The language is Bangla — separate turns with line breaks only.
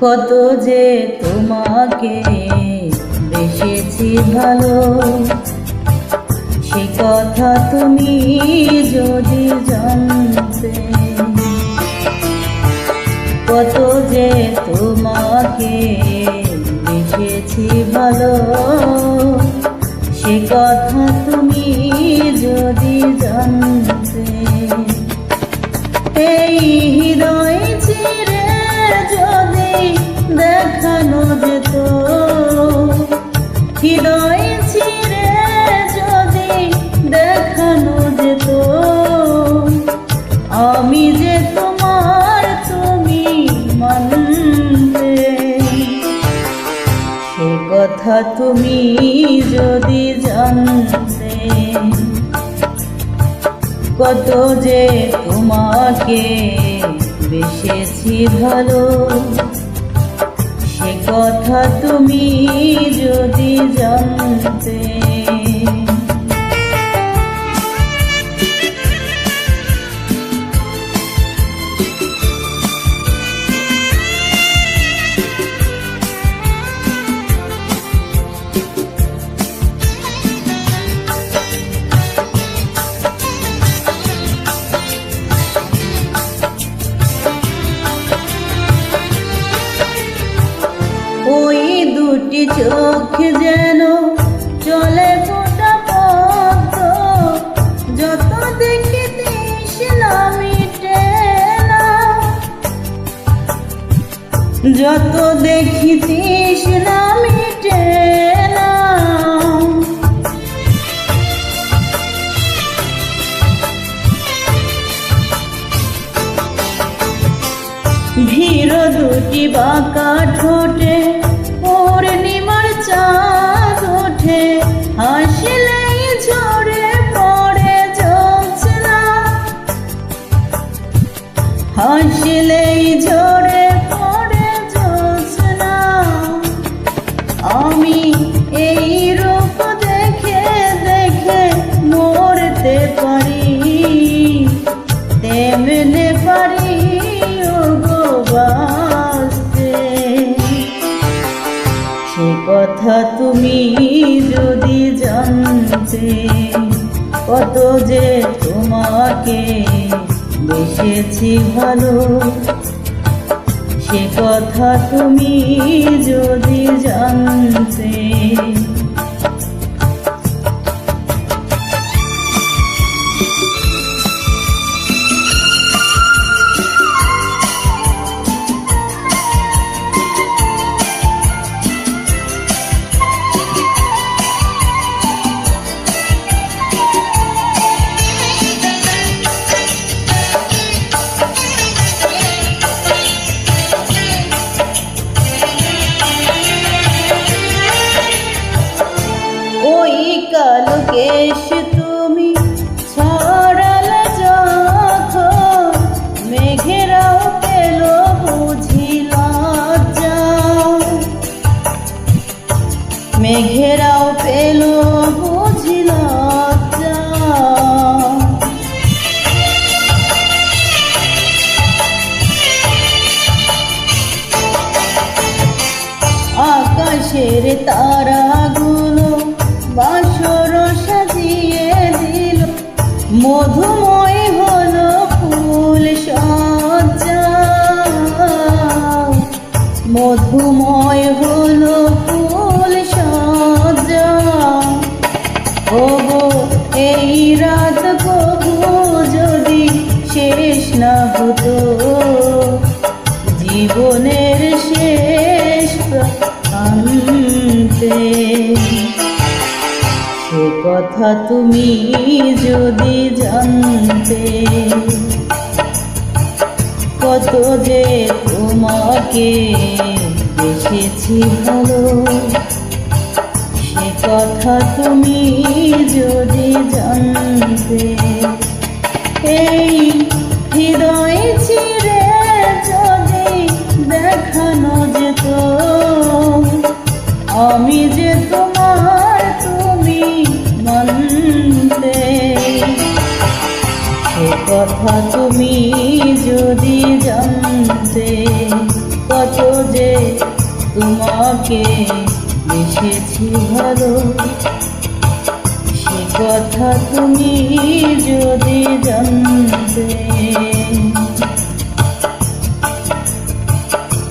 কত যে তোমাকে বেসেছি ভালো, সে কথা তুমি যদি জানতে। কত যে তোমাকে বেসেছি ভালো, সে কথা তুমি যদি জানতে। এই হৃদয় চিরে যদি দেখানো যেত, হৃদয় চিরে যদি দেখানো যেত, আমি যে তোমার তুমি মানতে। সে কথা তুমি যদি জানতে। কত যে তোমাকে বেসেছি ভালো, সে কথা তুমি যদি জানতে। ওই দুটি চোখ যেন চলে ফোটা পদ্ম, যত দেখি তৃষ্ণা মিটে না, যত দেখি তৃষ্ণা মিটে না। ভীর দুটি বাঁকা ঠোঁটে পূর্ণিমার চাঁদ ওঠে, হাসলেই ঝরে পড়ে জ্যোৎস্না, হাসলেই ঝরে পড়ে জ্যোৎস্না। আমি এই রূপ দেখে দেখে মরতে পারি, তেমনে পারি বাঁচতে। সে কথা তুমি যদি জানতে। কত যে তোমাকে বেসেছি ভালো, সে কথা তুমি যদি জানতে। ওই কালো কেশ তুমি ছড়ালে যখন, মেঘেরাও পেল বুঝি লজ্জা, মেঘেরাও পেল বুঝি লজ্জা। আকাশের তারাগুলো বাসর সাজিয়ে দিল, মধুময় হলো ফুল সজ্জা, মধুময় হলো ফুল সজ্জা। ওগো এই রাত কবু যদি শেষ না হতো, জীবনের শেষ প্রান্তে। সে কথা তুমি যদি জানতে। কত যে তোমাকে বেসেছি ভালো, সে কথা তুমি যদি জানতে। এই হৃদয় চিরে যদি দেখানো যেত, আমি যে তোমার তুমি মানতে। সে কথা তুমি যদি জানতে, কত যে তোমাকে বেসেছি ভালো, সে কথা তুমি যদি জানতে।